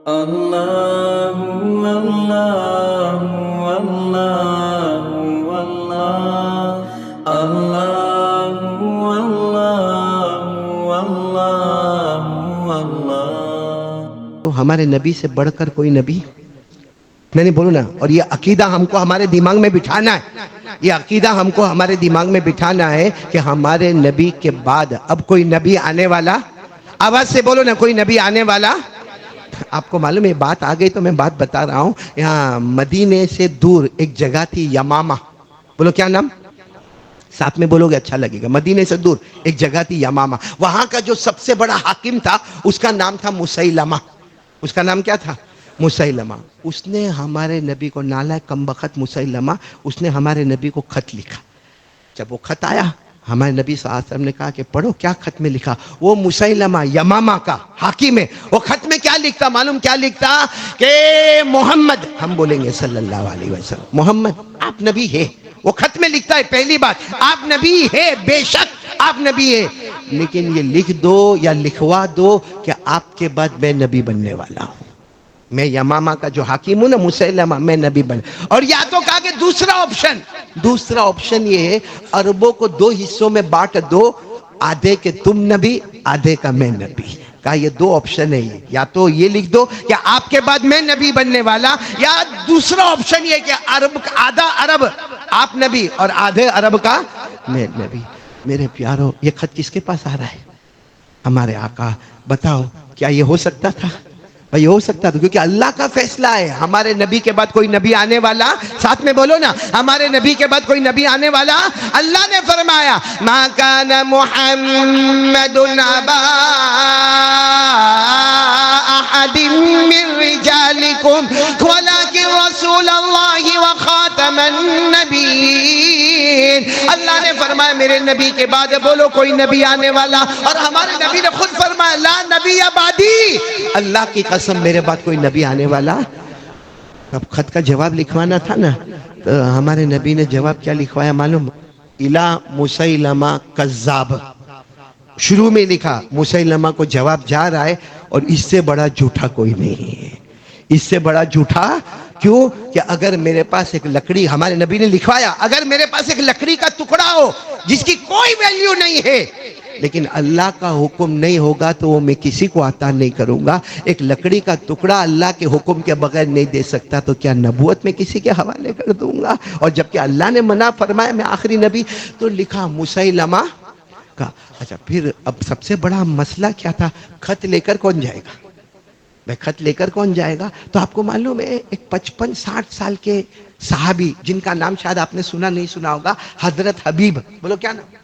اللہ اللہ اللہ اللہ اللہ اللہ اللہ۔ تو ہمارے نبی سے بڑھ کر کوئی نبی میں نے بولو نا، اور یہ عقیدہ ہم کو ہمارے دماغ میں بٹھانا ہے، یہ عقیدہ ہم کو ہمارے دماغ میں بٹھانا ہے کہ ہمارے نبی کے بعد اب کوئی نبی آنے والا، آواز سے بولو نا، کوئی نبی آنے والا۔ آپ کو معلوم ہے بات آ گئی تو میں بات بتا رہا ہوں، یہاں مدینے سے دور ایک جگہ تھی یمامہ، بولو کیا نام؟ ساتھ میں بولو گے اچھا لگے گا۔ مدینے سے دور ایک جگہ تھی یمامہ، وہاں کا جو سب سے بڑا حاکم تھا اس کا نام تھا مسیلمہ۔ اس کا نام کیا تھا؟ مسیلمہ۔ اس نے ہمارے نبی کو، نالائق کمبخت مسیلمہ، اس نے ہمارے نبی کو خط لکھا۔ جب وہ خط آیا ہمارے نبی صلی اللہ علیہ وسلم نے کہا کہ پڑھو کیا خط میں لکھا۔ وہ مسیلمہ یمامہ کا حاکم ہے، وہ خط میں کیا لکھتا معلوم؟ کیا لکھتا کہ محمد، ہم بولیں گے صلی اللہ علیہ وسلم، محمد آپ نبی ہے۔ وہ خط میں لکھتا ہے پہلی بات آپ نبی ہے، بے شک آپ نبی ہے، لیکن یہ لکھ دو یا لکھوا دو کہ آپ کے بعد میں نبی بننے والا ہوں۔ میں یمامہ کا جو حاکم ہوں نا مسیلمہ، میں نبی بن۔ اور یا تو کہا کہ دوسرا آپشن یہ ہے عربوں کو دو حصوں میں بانٹ دو، آدھے کے تم نبی، آدھے کا میں نبی۔ کہا یہ دو آپشن ہے، یا تو یہ لکھ دو کہ آپ کے بعد میں نبی بننے والا، یا دوسرا آپشن یہ کہ آدھا عرب آپ نبی اور آدھے عرب کا میں نبی۔ میرے پیارو یہ خط کس کے پاس آ رہا ہے؟ ہمارے آقا۔ بتاؤ کیا یہ ہو سکتا تھا؟ بھئی ہو سکتا تھا، کیونکہ اللہ کا فیصلہ ہے ہمارے نبی کے بعد کوئی نبی آنے والا۔ ساتھ میں بولو نا، ہمارے نبی کے بعد کوئی نبی آنے والا۔ اللہ نے فرمایا ما کان محمد ابا احد من رجالکم ولکن رسول اللہ وخاتم النبیین۔ اللہ نے فرمایا میرے نبی کے بعد بولو کوئی نبی آنے والا، اور ہمارے نبی نے خود فرمایا لا نبی بعدی، اللہ کی قسم میرے بعد کوئی نبی آنے والا۔ اب خط کا جواب لکھوانا تھا نا، تو ہمارے نبی نے جواب کیا لکھوایا معلوم؟ الا مسیلمہ کذاب۔ شروع میں لکھا مسیلمہ کو جواب جا رہا ہے، اور اس سے بڑا جھوٹا کوئی نہیں ہے، اس سے بڑا جھوٹا۔ کیوں کہ اگر میرے پاس ایک لکڑی، ہمارے نبی نے لکھوایا اگر میرے پاس ایک لکڑی کا ٹکڑا ہو جس کی کوئی ویلیو نہیں ہے، لیکن اللہ کا حکم نہیں ہوگا تو وہ میں کسی کو عطا نہیں کروں گا۔ ایک لکڑی کا ٹکڑا اللہ کے حکم کے بغیر نہیں دے سکتا، تو کیا نبوت میں کسی کے حوالے کر دوں گا؟ اور جبکہ اللہ نے منع فرمایا میں آخری نبی، تو لکھا مسیلمہ کا۔ اچھا پھر اب سب سے بڑا مسئلہ کیا تھا؟ خط لے کر کون جائے گا؟ میں خط لے کر کون جائے گا؟ تو آپ کو معلوم ہے ایک 55-60 سال کے صحابی جن کا نام شاید آپ نے سنا نہیں سنا ہوگا، حضرت حبیب، بولو کیا نام؟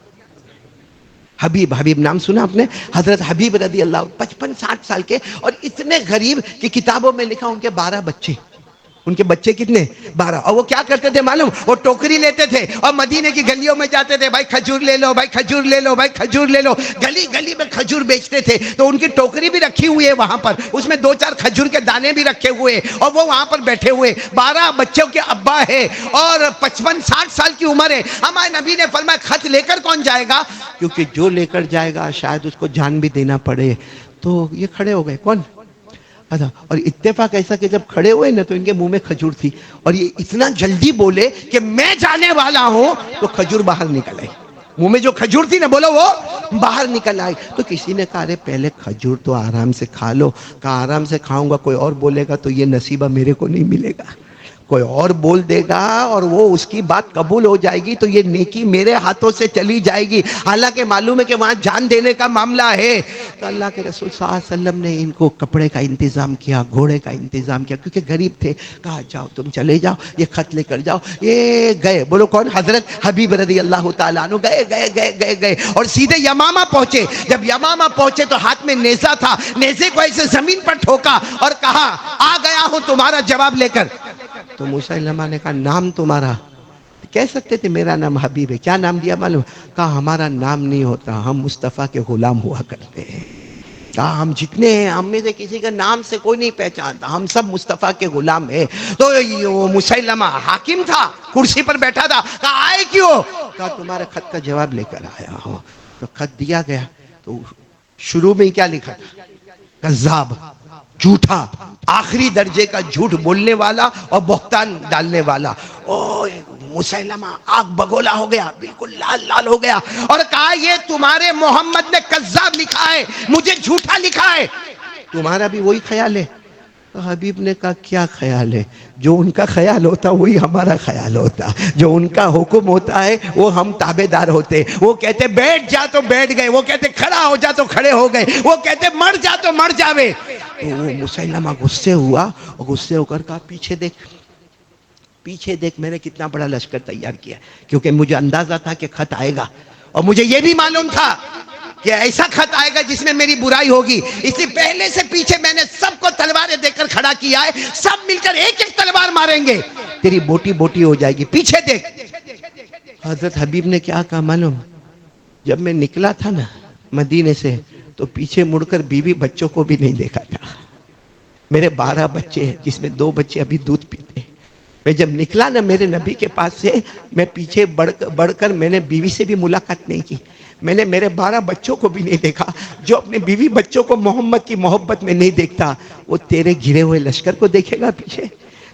حبیب نام سنا آپ نے؟ حضرت حبیب رضی اللہ، 55-60 سال کے، اور اتنے غریب کہ کتابوں میں لکھا ان کے 12 بچے۔ ان کے بچے کتنے؟ 12۔ اور وہ کیا کرتے تھے معلوم؟ وہ ٹوکری لیتے تھے اور مدینے کی گلیوں میں جاتے تھے، بھائی کھجور لے لو، بھائی کھجور لے لو، بھائی کھجور لے لو، گلی گلی میں کھجور بیچتے تھے۔ تو ان کی ٹوکری بھی رکھی ہوئی ہے وہاں پر، اس میں 2-4 کھجور کے دانے بھی رکھے ہوئے، اور وہ وہاں پر بیٹھے ہوئے، 12 بچوں کے ابا ہے اور 55-60 سال کی عمر ہے۔ ہمارے نبی نے فرمایا خط لے کر کون جائے گا؟ کیونکہ جو لے کر جائے گا شاید اس کو جان بھی دینا پڑے۔ تو یہ کھڑے ہو گئے، کون؟ اور اتفاق ایسا کہ جب کھڑے ہوئے نا تو ان کے منہ میں کھجور تھی، اور یہ اتنا جلدی بولے کہ میں جانے والا ہوں، تو کھجور باہر نکل آئی۔ منہ میں جو کھجور تھی نا بولو وہ باہر نکل آئی۔ تو کسی نے کہا رے پہلے کھجور تو آرام سے کھا لو۔ کہا آرام سے کھاؤں گا، کوئی اور بولے گا تو یہ نصیبہ میرے کو نہیں ملے گا، کوئی اور بول دے گا اور وہ اس کی بات قبول ہو جائے گی تو یہ نیکی میرے ہاتھوں سے چلی جائے گی، حالانکہ معلوم ہے کہ وہاں جان دینے کا معاملہ ہے۔ تو اللہ کے رسول صلی اللہ علیہ وسلم نے ان کو کپڑے کا انتظام کیا، گھوڑے کا انتظام کیا، کیونکہ غریب تھے۔ کہا جاؤ تم چلے جاؤ، یہ خط لے کر جاؤ۔ یہ گئے، بولو کون؟ حضرت حبیب رضی اللہ تعالیٰ عنہ گئے اور سیدھے یمامہ پہنچے۔ جب یمامہ پہنچے تو ہاتھ میں نیزہ تھا، نیزے کو ایسے زمین پر ٹھوکا اور کہا آ گیا ہوں تمہارا جواب لے کر۔ تو مسیلمہ نے کہا نام تمہارا؟ کہہ سکتے تھے میرا نام حبیب ہے، کیا نام دیا معلوم؟ کہا ہمارا نام نہیں ہوتا، ہم مصطفیٰ کے غلام ہوا کرتے ہیں۔ کہا ہم جتنے ہیں ہم میں سے کسی کا نام سے کوئی نہیں پہچانتا، ہم سب مصطفیٰ کے غلام ہیں۔ تو وہ مسیلمہ حاکم تھا، کرسی پر بیٹھا تھا۔ کہا آئے کیوں؟ کہا تمہارے خط کا جواب لے کر آیا ہوں۔ تو خط دیا گیا، تو شروع میں کیا لکھا تھا؟ کذاب، جھوٹا، آخری درجے کا جھوٹ بولنے والا اور بہتان ڈالنے والا. او مسیلمہ آگ بگولا ہو گیا، بالکل لال لال ہو گیا، اور کہا یہ تمہارے محمد نے کذاب لکھا ہے، مجھے جھوٹا لکھا ہے، تمہارا بھی وہی خیال ہے؟ تو حبیب نے کہا کیا خیال ہے؟ جو ان کا خیال ہوتا وہی ہمارا خیال ہوتا، جو ان کا حکم ہوتا ہے وہ ہم تابع دار ہوتے. وہ کہتے بیٹھ جا تو بیٹھ گئے، وہ کہتے کھڑا ہو جا تو کھڑے ہو گئے، وہ کہتے مر جا تو مر جاوے. تو وہ مسیلمہ غصے ہوا اور غصے ہو کر کہا پیچھے دیکھ، پیچھے دیکھ، میں نے کتنا بڑا لشکر تیار کیا، کیونکہ مجھے اندازہ تھا کہ خط آئے گا، اور مجھے یہ بھی معلوم تھا کہ ایسا خط آئے گا جس میں میری برائی ہوگی، اس لیے پہلے سے پیچھے میں نے سب کو تلواریں دے کر کھڑا کیا ہے، سب مل کر ایک ایک تلوار ماریں گے، تیری بوٹی بوٹی ہو جائے گی، پیچھے دیکھ. حضرت حبیب نے کیا کہا معلوم؟ جب میں نکلا تھا نا مدینے سے تو پیچھے مڑ کر بیوی بچوں کو بھی نہیں دیکھا تھا. میرے 12 بچے ہیں جس میں 2 بچے ابھی دودھ پیتے ہیں. میں جب نکلا نا میرے نبی کے پاس سے، میں پیچھے بڑھ کر میں نے بیوی سے بھی ملاقات نہیں کی، میں نے میرے 12 بچوں کو بھی نہیں دیکھا. جو اپنے بیوی بچوں کو محمد کی محبت میں نہیں دیکھتا وہ تیرے گھرے ہوئے لشکر کو دیکھے گا پیچھے.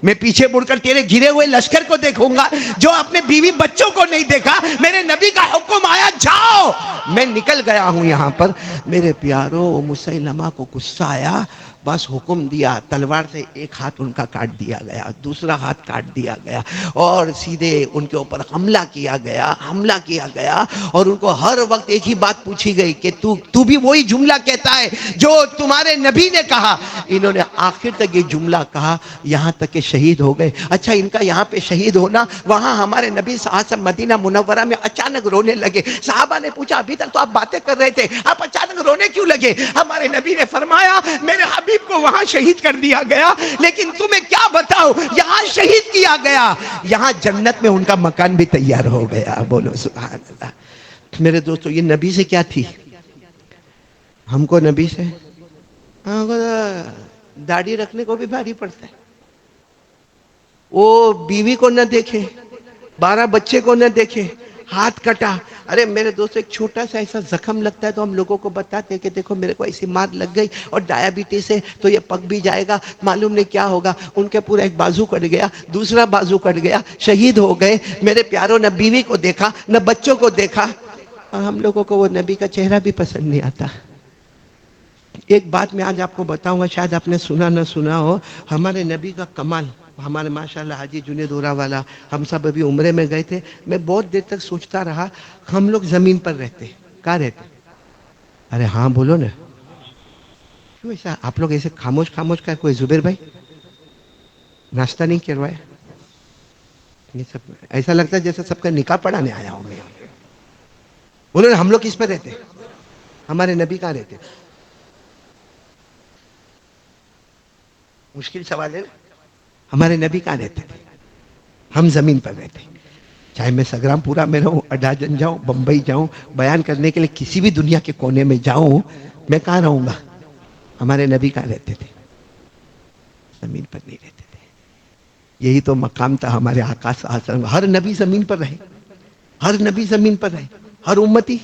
میں پیچھے مڑ کر تیرے گھرے ہوئے لشکر کو دیکھوں گا. جو اپنے بیوی بچوں کو نہیں دیکھا، میرے نبی کا حکم آیا جاؤ، میں نکل گیا ہوں یہاں پر. میرے پیارو مسیلمہ کو غصہ آیا، بس حکم دیا، تلوار سے ایک ہاتھ ان کا کاٹ دیا گیا، دوسرا ہاتھ کاٹ دیا گیا، اور سیدھے ان کے اوپر حملہ کیا گیا، اور ان کو ہر وقت ایک ہی بات پوچھی گئی کہ تو بھی وہی جملہ کہتا ہے جو تمہارے نبی نے کہا. انہوں نے آخر تک یہ جملہ کہا یہاں تک کہ شہید ہو گئے. اچھا ان کا یہاں پہ شہید ہونا، وہاں ہمارے نبی صلی اللہ علیہ وسلم مدینہ منورہ میں اچانک رونے لگے. صحابہ نے پوچھا ابھی تک تو آپ باتیں کر رہے تھے، آپ اچانک رونے کیوں لگے؟ ہمارے نبی نے فرمایا میرے حبیب کو وہاں شہید کر دیا گیا، لیکن تمہیں کیا بتاؤ، یہاں شہید کیا گیا، یہاں جنت میں ان کا مکان بھی تیار ہو گیا. بولو سبحان اللہ. میرے دوستو یہ نبی سے کیا تھی؟ ہم کو نبی سے داڑھی رکھنے کو بھی بھاری پڑتا ہے. وہ بیوی کو نہ دیکھے، 12 بچے کو نہ دیکھے، ہاتھ کٹا. ارے میرے دوست ایک چھوٹا سا ایسا زخم لگتا ہے تو ہم لوگوں کو بتاتے ہیں کہ دیکھو میرے کو ایسی مار لگ گئی اور ڈائبٹیز ہے تو یہ پک بھی جائے گا، معلوم نہیں کیا ہوگا. ان کے پورا ایک بازو کٹ گیا، دوسرا بازو کٹ گیا، شہید ہو گئے. میرے پیاروں نہ بیوی کو دیکھا نہ بچوں کو دیکھا، اور ہم لوگوں کو وہ نبی کا چہرہ بھی پسند نہیں آتا. ایک بات میں آج آپ کو بتاؤں گا، شاید آپ نے سنا نہ سنا ہو، ہمارے نبی کا کمال. ہمارے ماشاءاللہ حاجی جنید اورا والا، ہم سب ابھی عمرے میں گئے تھے. میں بہت دیر تک سوچتا رہا ہم لوگ زمین پر رہتے، کہاں رہتے؟ ارے ہاں بولو نا، کیوں ایسا آپ لوگ ایسے خاموش کا؟ کوئی زبیر بھائی ناشتہ نہیں کروایا؟ یہ سب ایسا لگتا ہے جیسے سب کا نکاح پڑھانے آیا ہوں میں. بولو نا ہم لوگ کس پر رہتے؟ ہمارے نبی کہاں رہتے؟ مشکل سوال ہے نا. ہمارے نبی کہاں رہتے تھے؟ ہم زمین پر رہتے. چاہے میں سگرام پورا میں رہوں، اڈاجن جاؤں، بمبئی جاؤں، بیان کرنے کے لیے کسی بھی دنیا کے کونے میں جاؤں، میں کہاں رہوں گا؟ ہمارے نبی کہاں رہتے تھے؟ زمین پر نہیں رہتے تھے. یہی تو مقام تھا ہمارے آقا صلی اللہ علیہ وسلم. ہر نبی زمین پر رہے، ہر نبی زمین پر رہے، ہر امتی.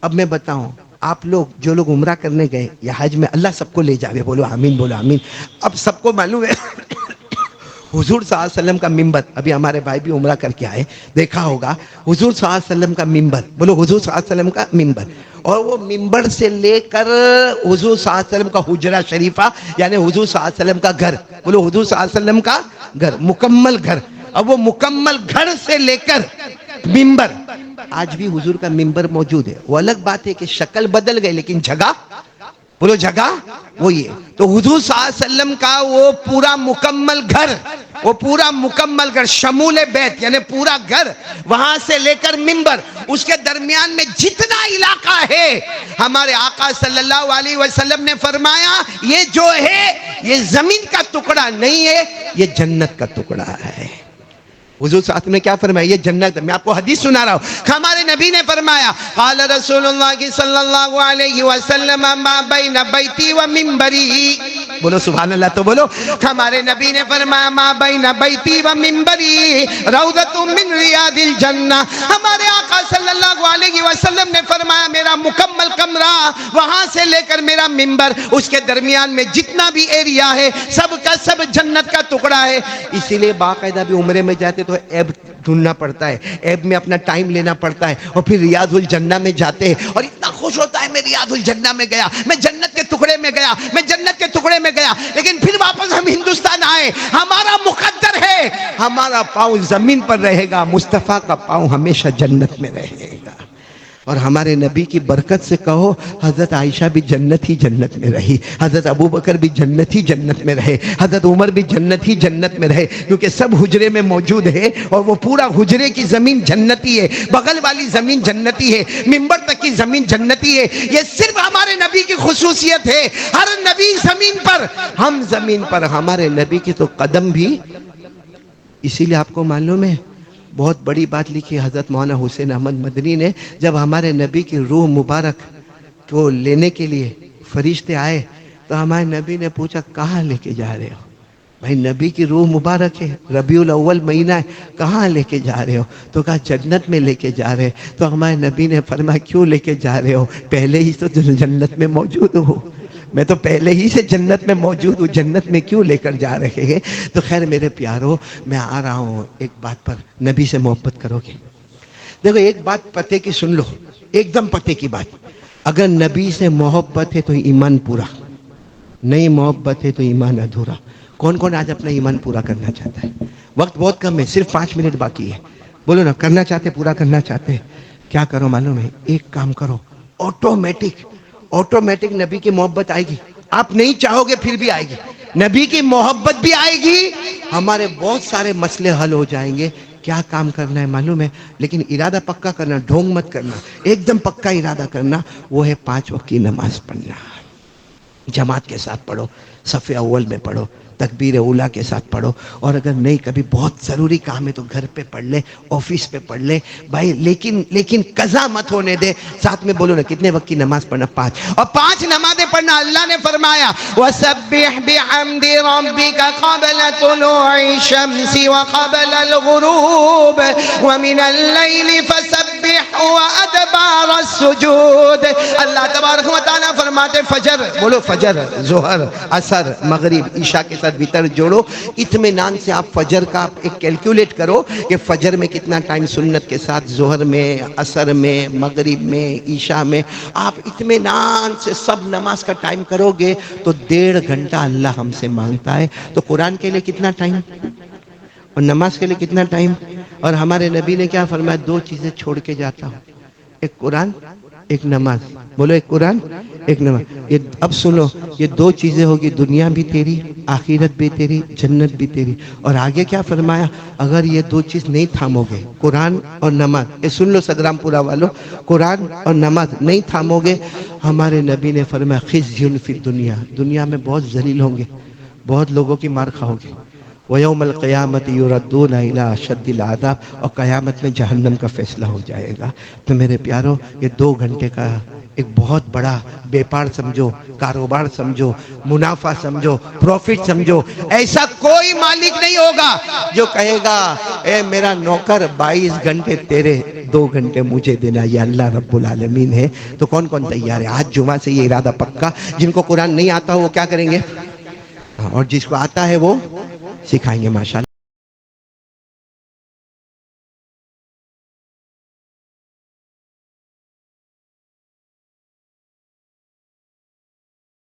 اب میں بتاؤں، آپ لوگ جو لوگ عمرہ کرنے گئے یا حج میں، اللہ سب کو لے جاوے، بولو آمین، بولو آمین. اب سب کو معلوم ہے حضور صلی اللہ علیہ وسلم کا ممبر، ابھی ہمارے بھائی بھی عمرہ کر کے آئے، دیکھا ہوگا حضور صلی اللہ علیہ وسلم کا ممبر، بولو حضور صلی اللہ علیہ وسلم کا ممبر. اور وہ ممبر سے لے کر حضور صلی اللہ علیہ وسلم کا حجرہ شریفہ، یعنی حضور صلی اللہ علیہ وسلم کا گھر، بولو حضور صلی اللہ علیہ وسلم کا گھر، مکمل گھر. اب وہ مکمل گھر سے لے کر ممبر، آج بھی حضور کا ممبر موجود ہے. وہ الگ بات ہے کہ شکل بدل گئے لیکن جگہ، بولو جگہ وہی ہے. تو حضور صلی اللہ علیہ وسلم کا وہ پورا مکمل گھر، وہ پورا مکمل گھر شمول بیت یعنی پورا گھر، وہاں سے لے کر ممبر، اس کے درمیان میں جتنا علاقہ ہے، ہمارے آقا صلی اللہ علیہ وسلم نے فرمایا یہ جو ہے یہ زمین کا ٹکڑا نہیں ہے، یہ جنت کا ٹکڑا ہے. حضور صلی اللہ علیہ وسلم نے کیا فرمایا؟ یہ جنت. میں آپ کو حدیث سنا رہا ہوں. ہمارے نبی نے فرمایا قال رسول اللہ صلی اللہ علیہ وسلم ما بین بیتی و منبری، بولو سبحان اللہ تو بولو. ہمارے نبی نے فرمایا ما بین بیتی و منبری روضۃ من ریاض الجنہ. ہمارے آقا صلی اللہ علیہ وسلم نے فرمایا میرا مکمل کمرہ وہاں سے لے کر میرا منبر اس کے درمیان میں جتنا بھی ایریا ہے سب کا سب جنت کا ٹکڑا ہے. اسی لیے باقاعدہ بھی عمرے میں جاتے تو ایب ڈھونڈنا پڑتا ہے, ایب میں اپنا ٹائم لینا پڑتا ہے, اور پھر ریاض الجنہ میں جاتے ہیں اور اتنا خوش ہوتا ہے میں ریاض الجنہ میں گیا, میں جنت کے ٹکڑے میں گیا, میں جنت کے ٹکڑے میں گیا. لیکن پھر واپس ہم ہندوستان آئے, ہمارا مقدر ہے ہمارا پاؤں زمین پر رہے گا, مصطفیٰ کا پاؤں ہمیشہ جنت میں رہے گا. اور ہمارے نبی کی برکت سے کہو حضرت عائشہ بھی جنت ہی جنت میں رہی, حضرت ابو بکر بھی جنت ہی جنت میں رہے, حضرت عمر بھی جنت ہی جنت میں رہے, کیونکہ سب حجرے میں موجود ہے اور وہ پورا حجرے کی زمین جنتی ہے, بغل والی زمین جنتی ہے, منبر تک کی زمین جنتی ہے. یہ صرف ہمارے نبی کی خصوصیت ہے. ہر نبی زمین پر, ہم زمین پر, ہمارے نبی کی تو قدم بھی. اسی لیے آپ کو معلوم ہے بہت بڑی بات لکھی حضرت مولانا حسین احمد مدنی نے, جب ہمارے نبی کی روح مبارک کو لینے کے لیے فرشتے آئے تو ہمارے نبی نے پوچھا کہاں لے کے جا رہے ہو؟ بھائی نبی کی روح مبارک ہے, ربیع الاول مہینہ ہے, کہاں لے کے جا رہے ہو؟ تو کہا جنت میں لے کے جا رہے. تو ہمارے نبی نے فرمایا کیوں لے کے جا رہے ہو؟ پہلے ہی تو جنت میں موجود ہو, میں تو پہلے ہی سے جنت میں موجود ہوں, جنت میں کیوں لے کر جا رہے ہیں؟ تو خیر میرے پیارو میں آ رہا ہوں ایک بات پر, نبی سے محبت کرو گے. دیکھو ایک بات پتے کی سن لو, ایک دم پتے کی بات, اگر نبی سے محبت ہے تو ایمان پورا, نہیں محبت ہے تو ایمان ادھورا. کون کون آج اپنا ایمان پورا کرنا چاہتا ہے؟ وقت بہت کم ہے, صرف 5 منٹ باقی ہے. بولو نا کرنا چاہتے, پورا کرنا چاہتے. کیا کرو معلوم ہے, ایک کام کرو, آٹومیٹک نبی کی محبت آئے گی. آپ نہیں چاہو گے پھر بھی آئے گی, نبی کی محبت بھی آئے گی, ہمارے بہت سارے مسئلے حل ہو جائیں گے. کیا کام کرنا ہے معلوم ہے, لیکن ارادہ پکا کرنا, ڈھونگ مت کرنا, ایک دم پکا ارادہ کرنا. وہ ہے 5 وقت کی نماز پڑھنا. جماعت کے ساتھ پڑھو, صف اول میں پڑھو, تکبیر اولیٰ کے ساتھ پڑھو. اور اگر نہیں کبھی بہت ضروری کام ہے تو گھر پہ پڑھ لے, آفس پہ پڑھ لے بھائی, لیکن قضا مت ہونے دے. ساتھ میں بولو نا کتنے وقت کی نماز پڑھنا؟ 5. اور 5 نمازیں پڑھنا. اللہ نے فرمایا وَسَبِّحْ بِحَمْدِ رَبِّكَ قَبْلَ طُلُوعِ الشَّمْسِ وَقَبْلَ الْغُرُوبِ وَمِنَ اللَّيْلِ فَسَبِّحْهُ وَأَدْبَارَ السُّجُودِ. اللہ تبارک و تعالیٰ فرماتے فجر, بولو فجر, ظہر, عصر, مغرب, عشاء کے ساتھ وتر جوڑو. اطمینان سے آپ فجر کا ایک کیلکولیٹ کرو کہ فجر میں کتنا ٹائم سنت کے ساتھ, ظہر میں, عصر میں, مغرب میں, عشاء میں. آپ اطمینان سے سب نماز کا ٹائم کرو گے تو 1.5 گھنٹہ اللہ ہم سے مانگتا ہے. تو قرآن کے لیے کتنا ٹائم اور نماز کے لیے کتنا ٹائم؟ اور ہمارے نبی نے کیا فرمایا, 2 چیزیں چھوڑ کے جاتا ہوں, ایک قرآن, ایک نماز. بولو ایک قرآن, ایک نماز. یہ اب سنو, یہ 2 چیزیں ہوگی, دنیا بھی تیری, آخرت بھی تیری, جنت بھی تیری. اور آگے کیا فرمایا, اگر یہ 2 چیز نہیں تھامو گے, قرآن اور نماز, یہ سن لو سگرام پورا والو, قرآن اور نماز نہیں تھامو گے, ہمارے نبی نے فرمایا خزي فی الدنیا, دنیا میں بہت ذلیل ہوں گے, بہت لوگوں کی مار کھاؤ گے. وَيَوْمَ الْقِيَامَةِ يُرَدُّونَ إِلَىٰ أَشَدِّ الْعَذَابِ, اور قیامت میں جہنم کا فیصلہ ہو جائے گا. تو میرے پیارو یہ 2 گھنٹے کا ایک بہت بڑا بیپار سمجھو, کاروبار سمجھو, منافع سمجھو, پروفٹ سمجھو. ایسا کوئی مالک نہیں ہوگا جو کہے گا اے میرا نوکر 22 گھنٹے تیرے, 2 گھنٹے مجھے دینا. یہ اللہ رب العالمین ہے. تو کون کون تیار ہے آج جمعہ سے یہ ارادہ پکا؟ جن کو قرآن نہیں آتا وہ کیا کریں گے, اور جس کو آتا ہے وہ سکھائیں گے ماشاءاللہ.